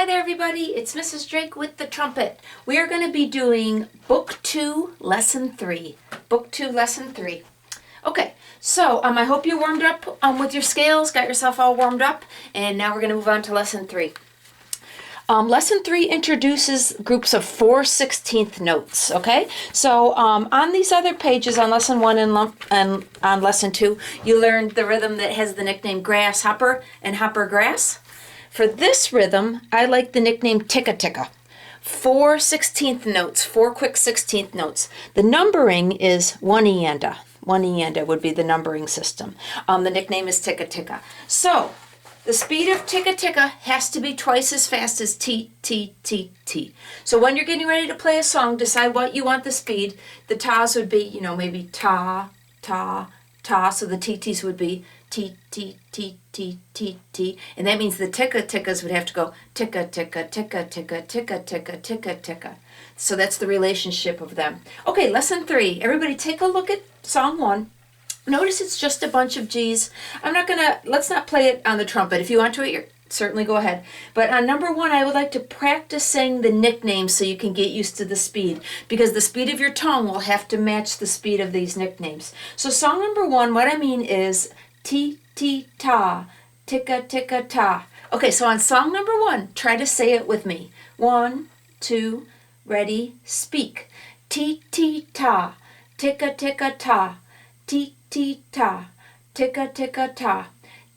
there everybody, it's Mrs. Drake with the trumpet. We are going to be doing Book 2, Lesson 3. Book 2, Lesson 3. Okay, so I hope you warmed up with your scales, got yourself all warmed up, and now we're going to move on to Lesson 3. Lesson 3 introduces groups of 4/16 notes, okay? So on these other pages, on Lesson 1 and on Lesson 2, you learned the rhythm that has the nickname grasshopper and hopper grass. For this rhythm, I like the nickname ticka-ticka. 4/16 notes, 4 quick 16th notes. The numbering is one-ienda. One-ienda would be the numbering system. The nickname is ticka-ticka. So, the speed of ticka-ticka has to be twice as fast as T, T, T, T. So when you're getting ready to play a song, decide what you want the speed. The tas would be, maybe ta, ta, ta. So the TTs would be T, T, T, T, T, T. And that means the ticka-tickas would have to go ticka-ticka, ticka-ticka, ticka-ticka, ticka-ticka. So that's the relationship of them. Okay, Lesson 3. Everybody take a look at Song 1. Notice it's just a bunch of G's. Let's not play it on the trumpet. If you want to, certainly go ahead. But on number 1, I would like to practice saying the nicknames so you can get used to the speed. Because the speed of your tongue will have to match the speed of these nicknames. So song number 1, what I mean is T, T, ta, ticka, ticka, ta. Okay, so on song number 1, try to say it with me. 1, 2, ready, speak. T, T, ta, ticka, ticka, ta. T, T, ta, ticka, ticka, ta.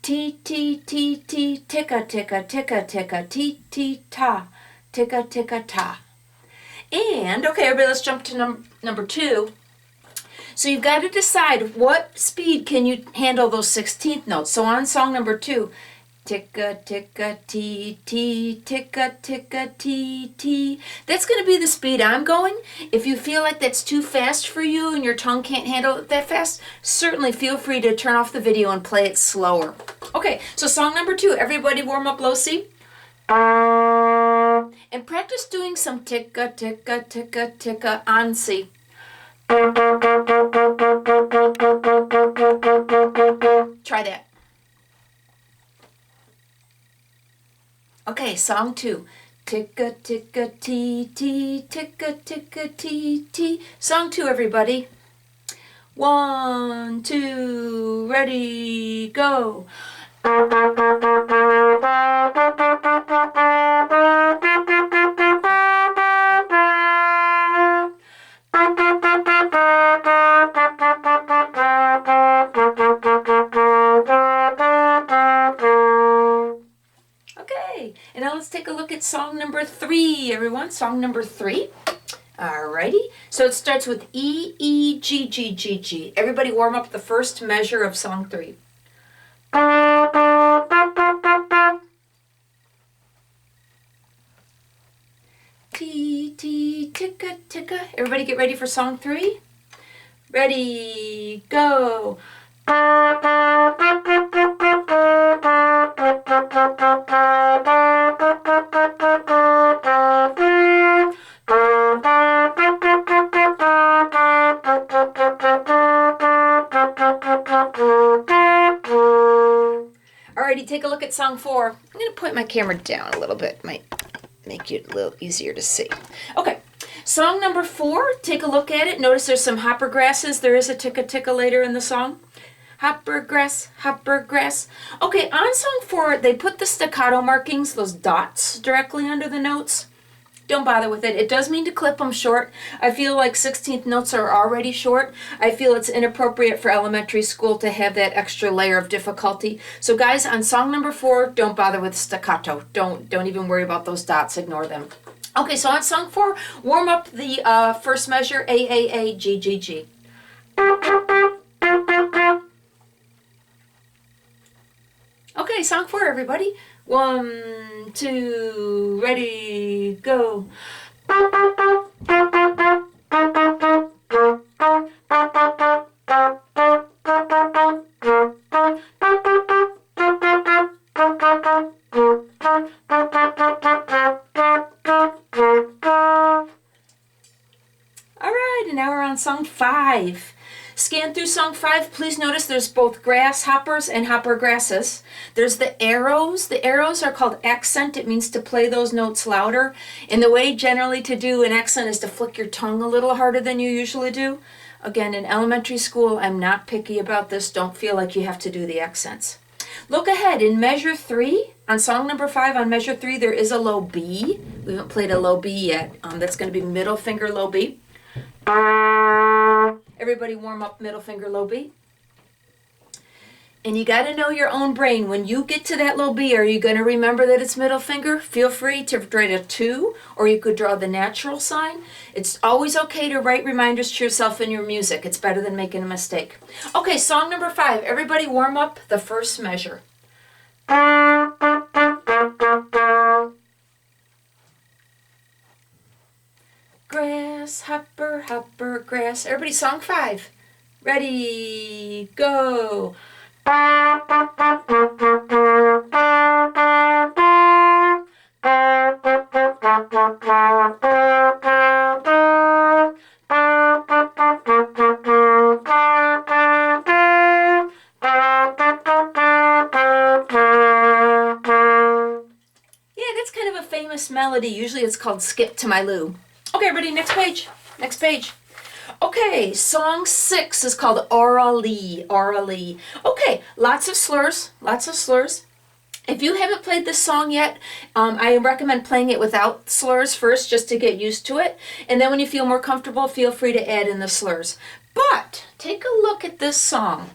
T, T, T, T, ticka, ticka, ticka, ticka. T, T, ta, ticka, ticka, ta. And, okay, everybody, let's jump to number 2. So you've got to decide what speed can you handle those 16th notes. So on song number 2, ticka, ticka, tee, tee, ticka, ticka, tee, tee. That's going to be the speed I'm going. If you feel like that's too fast for you and your tongue can't handle it that fast, certainly feel free to turn off the video and play it slower. Okay, so song number 2, everybody warm up low C. And practice doing some ticka, ticka, ticka, ticka on C. Try that. Okay, song 2. Ticka, ticka, tee, tee, ticka, ticka, tee, tee. Song 2, everybody. 1, 2, ready, go. And now let's take a look at song number 3, everyone. Song number 3. Alrighty. So it starts with E, E, G, G, G, G. Everybody warm up the first measure of song 3. T, T, ticka, ticka. Everybody get ready for song 3. Ready, go. Alrighty, take a look at song 4. I'm going to point my camera down a little bit. Might make it a little easier to see. Okay, song number 4, take a look at it. Notice there's some hopper grasses. There is a ticka-ticka later in the song. Hopper grass, hopper grass. Okay, on song 4, they put the staccato markings, those dots, directly under the notes. Don't bother with it. It does mean to clip them short. I feel like 16th notes are already short. I feel it's inappropriate for elementary school to have that extra layer of difficulty. So guys, on song number 4, don't bother with staccato. Don't even worry about those dots. Ignore them. Okay, so on song 4, warm up the first measure, A, A, A, G, G, G. Okay, song 4, everybody. 1, 2, ready, go. All right, and now we're on song 5. Scan through song 5. Please notice there's both grasshoppers and hopper grasses. There's the arrows. The arrows are called accent. It means to play those notes louder. And the way generally to do an accent is to flick your tongue a little harder than you usually do. Again, in elementary school, I'm not picky about this. Don't feel like you have to do the accents. Look ahead. In measure 3, on song number 5, on measure 3, there is a low B. We haven't played a low B yet. That's going to be middle finger low B. Everybody warm up middle finger low B. And you got to know your own brain. When you get to that low B, are you going to remember that it's middle finger? Feel free to write a 2, or you could draw the natural sign. It's always okay to write reminders to yourself in your music. It's better than making a mistake. Okay, song number 5. Everybody warm up the first measure. Grass, hopper, hopper, grass. Everybody, song 5. Ready, go. Yeah, that's kind of a famous melody. Usually it's called Skip to My Lou. Okay, everybody, next page. Next page. Okay, song 6 is called Orally. Orally. Okay, lots of slurs. Lots of slurs. If you haven't played this song yet, I recommend playing it without slurs first just to get used to it. And then when you feel more comfortable, feel free to add in the slurs. But take a look at this song.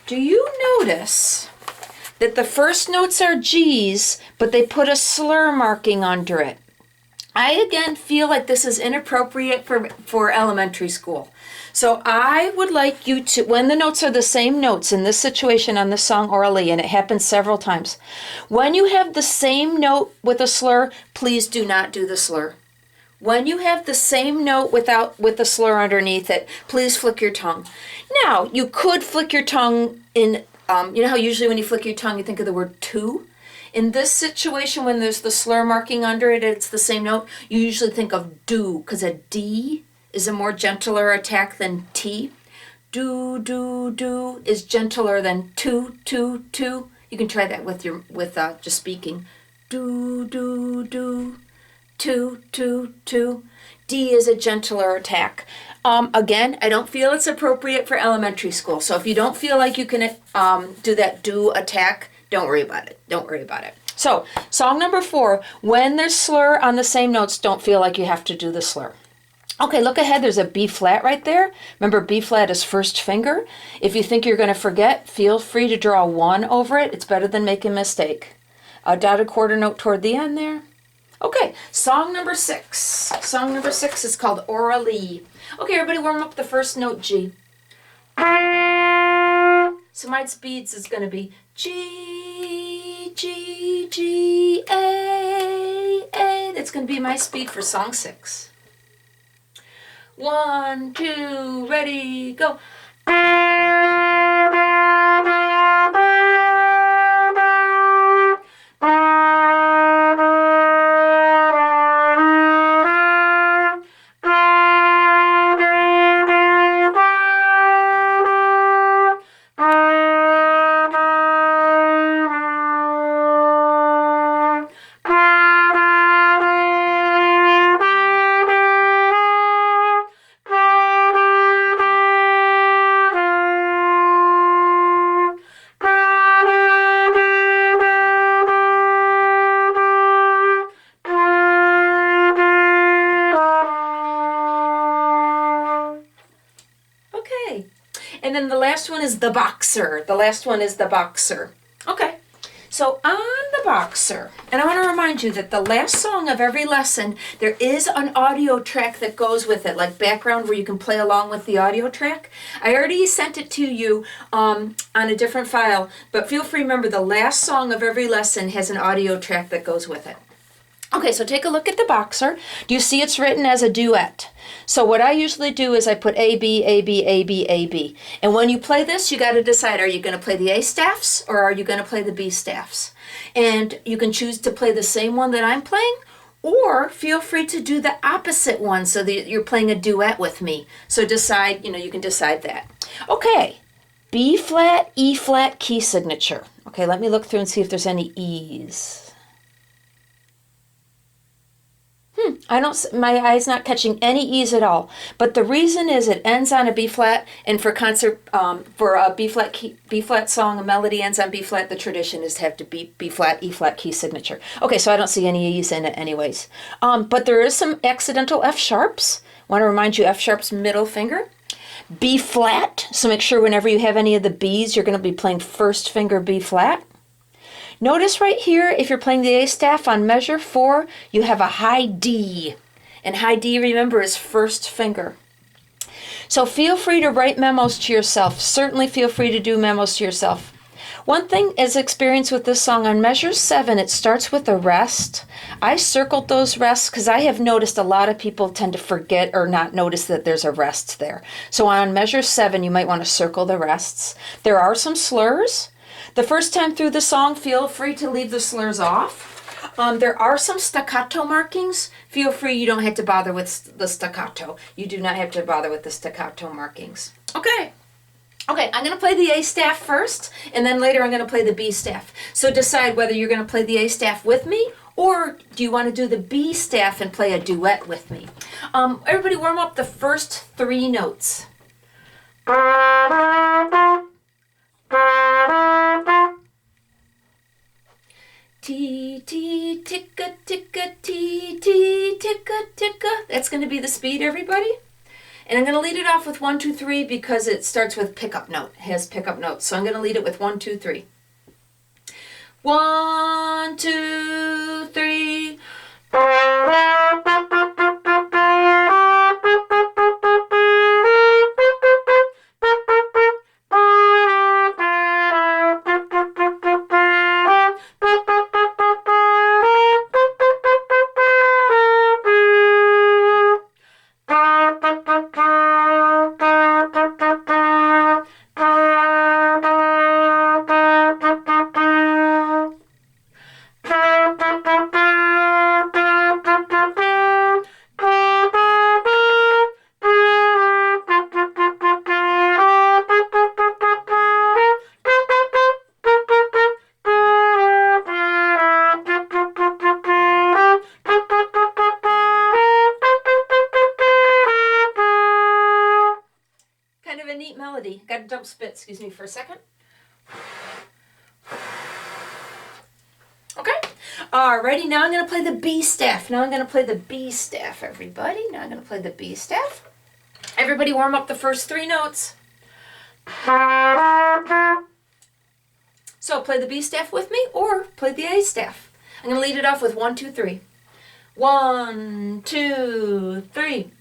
Do you notice that the first notes are G's, but they put a slur marking under it? I again feel like this is inappropriate for elementary school. So I would like you to, when the notes are the same notes in this situation on this song Orally, and it happens several times, when you have the same note with a slur, please do not do the slur. When you have the same note with the slur underneath it, please flick your tongue. Now, you could flick your tongue in, you know how usually when you flick your tongue you think of the word to? In this situation, when there's the slur marking under it, it's the same note, you usually think of do, because a D is a more gentler attack than T. Do, do, do is gentler than to, to, to. You can try that with just speaking. Do, do, do, to, to, to. D is a gentler attack. Again, I don't feel it's appropriate for elementary school. So if you don't feel like you can do that do attack, don't worry about it. Don't worry about it. So, song number 4, when there's slur on the same notes, don't feel like you have to do the slur. Okay, look ahead. There's a B flat right there. Remember, B flat is first finger. If you think you're going to forget, feel free to draw 1 over it. It's better than making a mistake. A dotted quarter note toward the end there. Okay, song number 6. Song number 6 is called Orally. Okay, everybody warm up the first note, G. So my speeds is going to be G, G, G, A. That's going to be my speed for song 6. 1, 2, ready, go. And then the last one is the boxer. The last one is the boxer. Okay, so on the boxer, and I want to remind you that the last song of every lesson, there is an audio track that goes with it, like background where you can play along with the audio track. I already sent it to you on a different file, but feel free to remember the last song of every lesson has an audio track that goes with it. Okay, so take a look at the boxer. Do you see it's written as a duet? So what I usually do is I put A, B, A, B, A, B, A, B. And when you play this, you got to decide, are you going to play the A staffs or are you going to play the B staffs? And you can choose to play the same one that I'm playing, or feel free to do the opposite one so that you're playing a duet with me. So decide, you can decide that. Okay, B flat, E flat key signature. Okay, let me look through and see if there's any E's. I don't. My eye's not catching any E's at all. But the reason is it ends on a B flat, and for concert, for a B flat song, a melody ends on B flat. The tradition is to have to be B flat, E flat key signature. Okay, so I don't see any E's in it, anyways. But there is some accidental F sharps. Want to remind you, F sharp's middle finger. B flat. So make sure whenever you have any of the B's, you're going to be playing first finger B flat. Notice right here, if you're playing the A staff on measure 4, you have a high D. And high D, remember, is first finger. So feel free to write memos to yourself. Certainly feel free to do memos to yourself. One thing is experience with this song, on measure 7, it starts with a rest. I circled those rests because I have noticed a lot of people tend to forget or not notice that there's a rest there. So on measure 7, you might want to circle the rests. There are some slurs. The first time through the song, feel free to leave the slurs off. There are some staccato markings. Feel free, you don't have to bother with the staccato. You do not have to bother with the staccato markings. Okay, I'm going to play the A staff first, and then later I'm going to play the B staff. So decide whether you're going to play the A staff with me, or do you want to do the B staff and play a duet with me? Everybody warm up the first 3 notes. T, T, ticka, ticka, T, T, ticka, ticka. That's going to be the speed, everybody. And I'm going to lead it off with 1, 2, 3 because it starts with pickup note. It has pickup notes. So I'm going to lead it with 1, 2, 3. 1, 2, 3. Melody. Got to dump spit, excuse me for a second. Okay. Alrighty, now I'm going to play the B staff. Everybody. Now I'm going to play the B staff. Everybody warm up the first 3 notes. So play the B staff with me or play the A staff. I'm going to lead it off with 1, 2, 3. 1, 2, 3.